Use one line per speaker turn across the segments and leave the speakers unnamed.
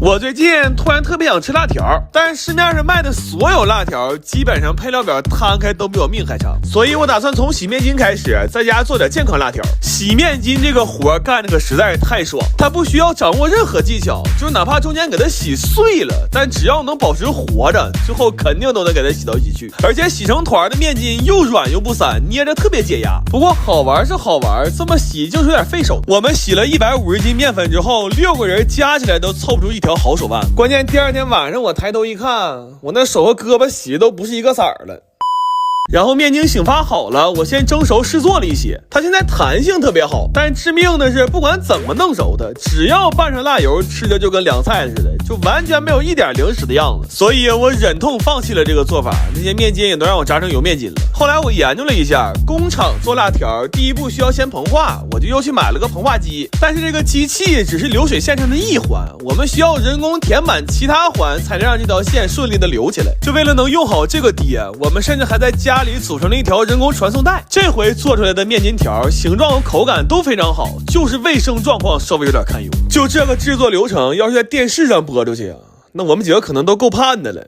我最近突然特别想吃辣条，但是市面上卖的所有辣条基本上配料表摊开都比我命还长，所以我打算从洗面巾开始，在家做点健康辣条。洗面巾这个活干的可实在是太爽，它不需要掌握任何技巧，就是哪怕中间给它洗碎了，但只要能保持活着，最后肯定都能给它洗到一起去。而且洗成团的面巾又软又不散，捏着特别解压。不过好玩是好玩，这么洗就是有点费手。我们洗了150斤面粉之后，6个人加起来都凑不出一条好手腕。关键第二天晚上我抬头一看，我那手和胳膊洗的都不是一个色儿了。然后面巾醒发好了，我先蒸熟试做了一些，它现在弹性特别好，但致命的是不管怎么弄熟它，只要拌上辣油，吃的就跟凉菜似的，就完全没有一点零食的样子。所以我忍痛放弃了这个做法，那些面巾也都让我炸成油面巾了。后来我研究了一下，工厂做辣条第一步需要先膨化，我就又去买了个膨化机，但是这个机器只是流水线上的一环，我们需要人工填满其他环才能让这条线顺利的流起来。就为了能用好这个碟，我们甚至还在家里组成了一条人工传送带。这回做出来的面筋条形状和口感都非常好，就是卫生状况稍微有点堪忧。就这个制作流程要是在电视上播出去啊，那我们几个可能都够判的了。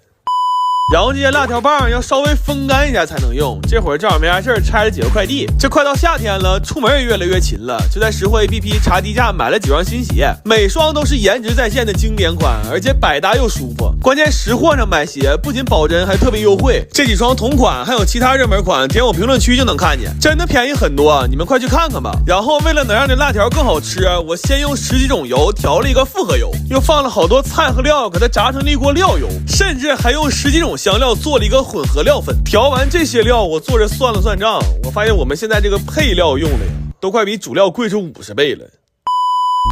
然后这些辣条棒要稍微风干一下才能用，这会儿正好没啥事拆了几个快递。这快到夏天了，出门也越来越勤了，就在识货 APP 查低价买了几双新鞋，每双都是颜值在线的经典款，而且百搭又舒服。关键识货上买鞋不仅保真还特别优惠，这几双同款还有其他热门款，点我评论区就能看见，真的便宜很多，你们快去看看吧。然后为了能让这辣条更好吃，我先用10几种油调了一个复合油，又放了好多菜和料给它炸成了一锅料油，甚至还用10几种香料做了一个混合料粉。调完这些料，我坐着算了算账，我发现我们现在这个配料用的呀，都快比主料贵出50倍了。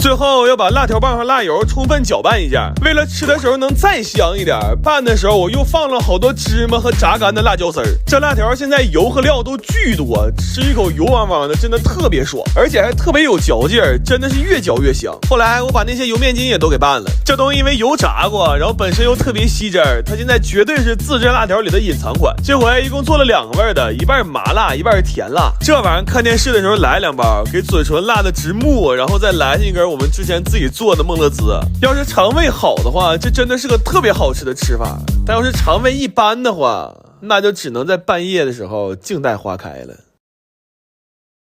最后要把辣条棒和辣油充分搅拌一下，为了吃的时候能再香一点，拌的时候我又放了好多芝麻和炸干的辣椒丝儿。这辣条现在油和料都巨多，吃一口油汪汪的，真的特别爽，而且还特别有嚼劲儿，真的是越嚼越香。后来我把那些油面筋也都给拌了，这东西因为油炸过，然后本身又特别吸汁儿，它现在绝对是自制辣条里的隐藏款。这回一共做了2个味的，一半麻辣，一半甜辣。这玩意儿看电视的时候来2包，给嘴唇辣的直木，然后再来上一根我们之前自己做的梦乐滋。要是肠胃好的话，这真的是个特别好吃的吃法，但要是肠胃一般的话，那就只能在半夜的时候静待花开了。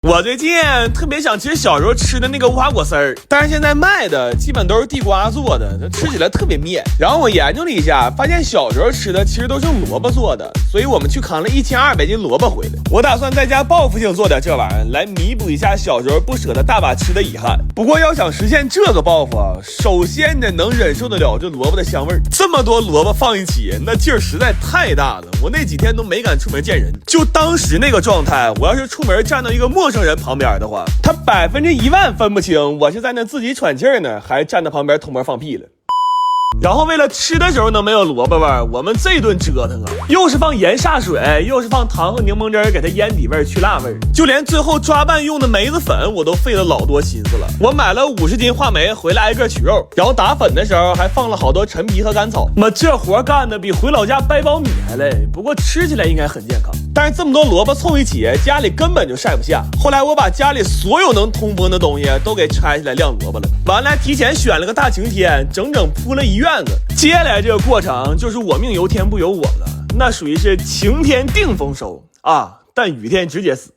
我最近特别想吃小时候吃的那个无花果丝儿，但是现在卖的基本都是地瓜做的，它吃起来特别面。然后我研究了一下，发现小时候吃的其实都是萝卜做的，所以我们去扛了1200斤萝卜回来。我打算在家报复性做点这玩意儿，来弥补一下小时候不舍得大把吃的遗憾。不过要想实现这个报复啊，首先你得能忍受得了这萝卜的香味儿。这么多萝卜放一起，那劲儿实在太大了，我那几天都没敢出门见人。就当时那个状态，我要是出门站到一个陌生人旁边的话，他10000%分不清我是在那自己喘气呢，还站在旁边偷摸放屁了。然后为了吃的时候能没有萝卜味儿，我们这顿折腾啊，又是放盐下水，又是放糖和柠檬汁给它腌底味去辣味，就连最后抓拌用的梅子粉我都费了老多心思了。我买了50斤话梅回来挨个取肉，然后打粉的时候还放了好多陈皮和甘草。这活干的比回老家掰苞米还累，不过吃起来应该很健康。但是这么多萝卜凑一起，家里根本就晒不下。后来我把家里所有能通风的东西都给拆下来晾萝卜了，完了提前选了个大晴天，整整铺了1院子。接下来这个过程就是我命由天不由我了，那属于是晴天定丰收啊，但雨天直接死。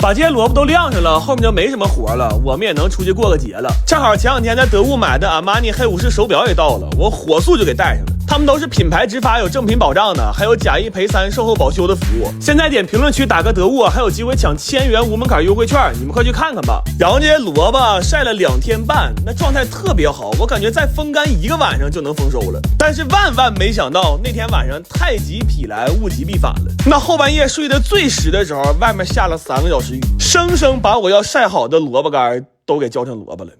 把这些萝卜都晾上了，后面就没什么活了，我们也能出去过个节了。正好前2天在得物买的阿玛尼黑武士手表也到了，我火速就给带上了。他们都是品牌执法有正品保障的，还有假1赔3售后保修的服务。现在点评论区打个得物，还有机会抢1000元无门槛优惠券，你们快去看看吧。然后这些萝卜晒了2天半，那状态特别好，我感觉再风干1个晚上就能丰收了。但是万万没想到，那天晚上太极否来，物极必反了。那后半夜睡得最实的时候，外面下了3个小时雨，生生把我要晒好的萝卜干都给浇成萝卜了。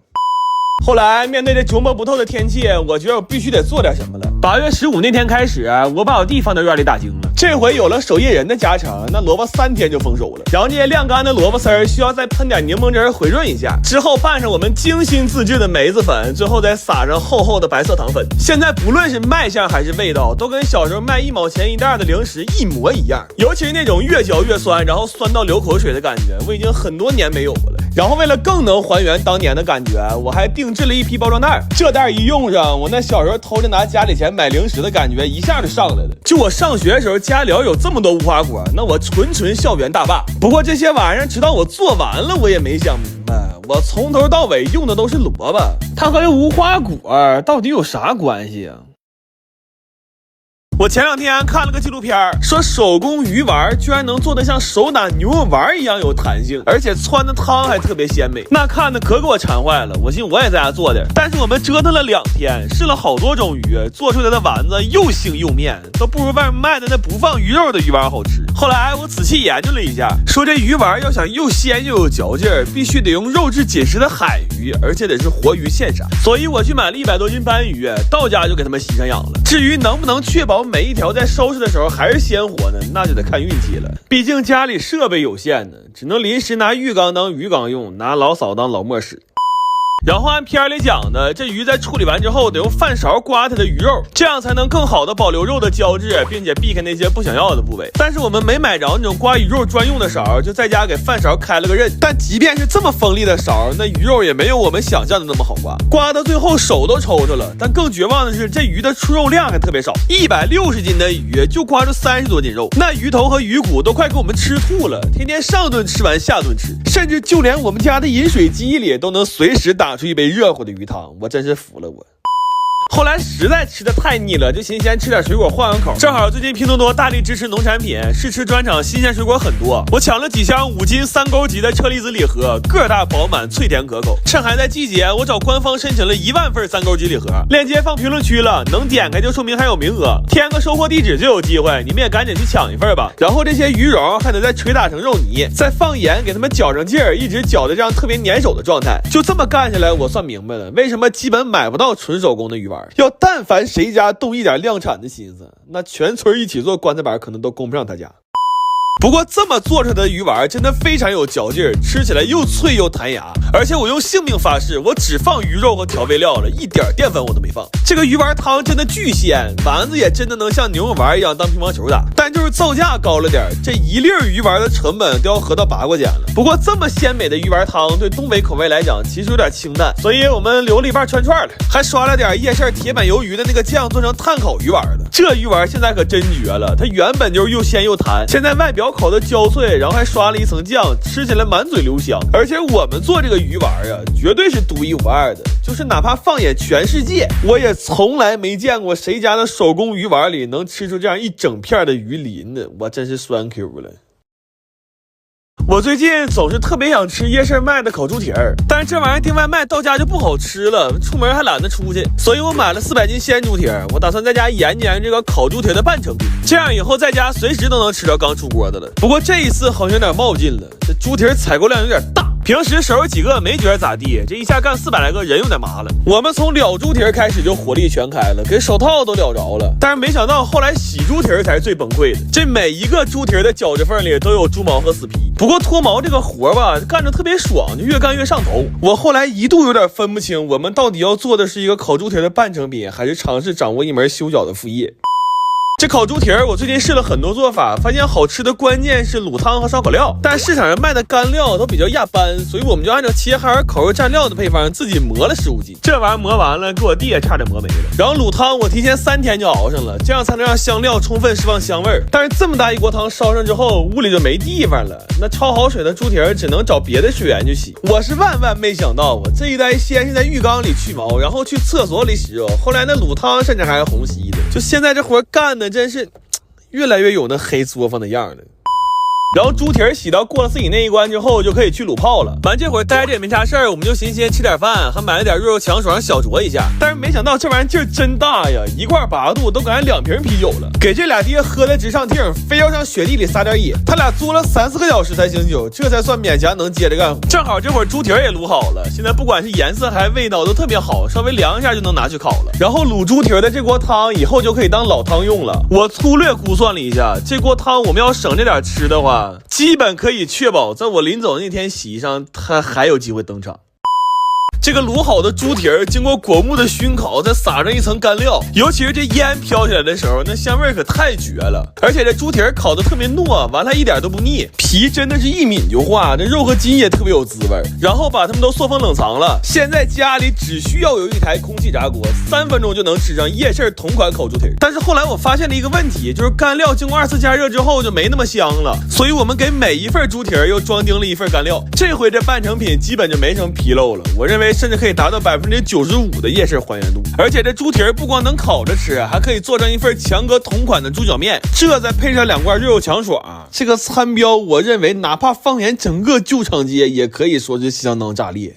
后来面对这琢磨不透的天气，我觉得我必须得做点什么了。8月15那天开始，我把我弟放到院里打更了。这回有了守夜人的加成，那萝卜3天就丰收了。然后这些晾干的萝卜丝儿需要再喷点柠檬汁回润一下，之后拌上我们精心自制的梅子粉，最后再撒上厚厚的白色糖粉。现在不论是卖相还是味道，都跟小时候卖1毛钱1袋的零食一模一样。尤其是那种越嚼越酸，然后酸到流口水的感觉，我已经很多年没有过了。然后为了更能还原当年的感觉，我还定制了一批包装袋。这袋一用上，我那小时候偷着拿家里钱买零食的感觉一下就上来了。就我上学的时候，家里要有这么多无花果，那我纯校园大霸。不过这些玩意儿直到我做完了，我也没想明白，我从头到尾用的都是萝卜，它和无花果到底有啥关系啊？我前2天看了个纪录片，说手工鱼丸居然能做得像手打牛肉丸一样有弹性，而且汆的汤还特别鲜美，那看的可给我馋坏了。我寻思我也在家做点，但是我们折腾了2天，试了好多种鱼，做出来的丸子又腥又面，都不如外面卖的那不放鱼肉的鱼丸好吃。后来我仔细研究了一下，说这鱼丸要想又鲜又有嚼劲儿，必须得用肉质紧实的海鱼，而且得是活鱼现杀。所以我去买了100多斤斑鱼，到家就给他们洗上养了。至于能不能确保每一条在收拾的时候还是鲜活呢，那就得看运气了。毕竟家里设备有限呢，只能临时拿浴缸当鱼缸用，拿老嫂当老磨使。然后按片里讲的，这鱼在处理完之后得用饭勺刮它的鱼肉，这样才能更好的保留肉的胶质，并且避开那些不想要的部位。但是我们没买着那种刮鱼肉专用的勺，就在家给饭勺开了个刃。但即便是这么锋利的勺，那鱼肉也没有我们想象的那么好刮，刮到最后手都抽抽了。但更绝望的是，这鱼的出肉量还特别少，160斤的鱼就刮出30多斤肉，那鱼头和鱼骨都快给我们吃吐了，天天上顿吃完下顿吃，甚至就连我们家的饮水机里都能随时打出一杯热乎的鱼汤，我真是服了我。后来实在吃的太腻了，就寻思先吃点水果换换口。正好最近拼多多大力支持农产品，试吃专场新鲜水果很多，我抢了几箱5斤3勾级的车厘子礼盒，个大饱满，脆甜可口。趁还在季节，我找官方申请了1万份3勾级礼盒，链接放评论区了，能点开就说明还有名额，填个收货地址就有机会，你们也赶紧去抢一份吧。然后这些鱼蓉还得再捶打成肉泥，再放盐给它们搅上劲儿，一直搅的这样特别粘手的状态。就这么干下来，我算明白了为什么基本买不到纯手工的鱼丸。要但凡谁家动一点量产的心思，那全村一起做棺材板可能都供不上他家。不过这么做出来的鱼丸真的非常有嚼劲儿，吃起来又脆又弹牙，而且我用性命发誓，我只放鱼肉和调味料了，一点淀粉我都没放。这个鱼丸汤真的巨鲜，丸子也真的能像牛肉丸一样当乒乓球打，但就是造价高了点，这1粒鱼丸的成本都要合到8块钱了。不过这么鲜美的鱼丸汤对东北口味来讲其实有点清淡，所以我们留了一半串串了，还刷了点夜市铁板鱿鱼的那个酱做成炭烤鱼丸的。这鱼丸现在可真绝了，它原本就是又鲜又弹，现在外表烤的焦脆，然后还刷了一层酱，吃起来满嘴留香。而且我们做这个鱼丸啊，绝对是独一无二的，就是哪怕放眼全世界，我也从来没见过谁家的手工鱼丸里能吃出这样一整片的鱼鳞的，我真是酸 Q 了。我最近总是特别想吃夜市卖的烤猪蹄儿，但是这玩意儿订外卖到家就不好吃了，出门还懒得出去，所以我买了400斤鲜猪蹄儿，我打算在家研究这个烤猪蹄的半成品，这样以后在家随时都能吃着刚出锅的了。不过这一次好像有点冒进了，这猪蹄儿采购量有点大，平时手有几个没觉得咋地，这一下干400来个人有点麻了。我们从了猪蹄儿开始就火力全开了，给手套都了着了，但是没想到后来洗猪蹄儿才是最崩溃的，这每一个猪蹄儿的脚趾缝里都有猪毛和死皮。不过脱毛这个活吧，干着特别爽，就越干越上头。我后来一度有点分不清，我们到底要做的是一个烤猪蹄的半成品，还是尝试掌握一门修脚的副业。这烤猪蹄儿我最近试了很多做法，发现好吃的关键是卤汤和烧烤料，但市场上卖的干料都比较压班，所以我们就按照齐齐哈尔烤肉蘸料的配方自己磨了15斤。这玩意儿磨完了，给我弟也差点磨没了。然后卤汤我提前3天就熬上了，这样才能让香料充分释放香味。但是这么大一锅汤烧上之后，屋里就没地方了，那焯好水的猪蹄儿只能找别的水源去洗。我是万万没想到，我这一代先是在浴缸里去毛，然后去厕所里洗肉，后来那卤汤甚至还是虹吸的。就现在这活干的真是越来越有那黑作坊的样了。然后猪蹄儿洗到过了自己那一关之后，就可以去卤泡了。完这会儿待着也没啥事儿，我们就寻思先吃点饭，还买了点肉肉强爽小酌一下。但是没想到这玩意儿劲儿真大呀，一块8度都感觉2瓶啤酒了。给这俩爹喝的直上腚，非要上雪地里撒点野。他俩作了3-4个小时才醒酒，这才算勉强能接着干活。正好这会儿猪蹄儿也卤好了，现在不管是颜色还是味道都特别好，稍微凉一下就能拿去烤了。然后卤猪蹄儿的这锅汤以后就可以当老汤用了。我粗略估算了一下，这锅汤我们要省着点吃的话，基本可以确保在我临走那天席上，他还有机会登场。这个卤好的猪蹄儿经过果木的熏烤，再撒上一层干料，尤其是这烟飘起来的时候，那香味可太绝了。而且这猪蹄儿烤的特别糯，完了一点都不腻，皮真的是一抿就化，这肉和筋也特别有滋味。然后把它们都塑封冷藏了，现在家里只需要有一台空气炸锅，3分钟就能吃上夜市同款烤猪蹄儿。但是后来我发现了一个问题，就是干料经过2次加热之后就没那么香了，所以我们给每一份猪蹄儿又装订了一份干料。这回这半成品基本就没什么纰漏了，我认为甚至可以达到95%的夜市还原度。而且这猪蹄儿不光能烤着吃，还可以做成一份强哥同款的猪脚面，这再配上2罐肉肉强爽，这个餐标我认为哪怕放眼整个旧城街也可以说是相当炸裂。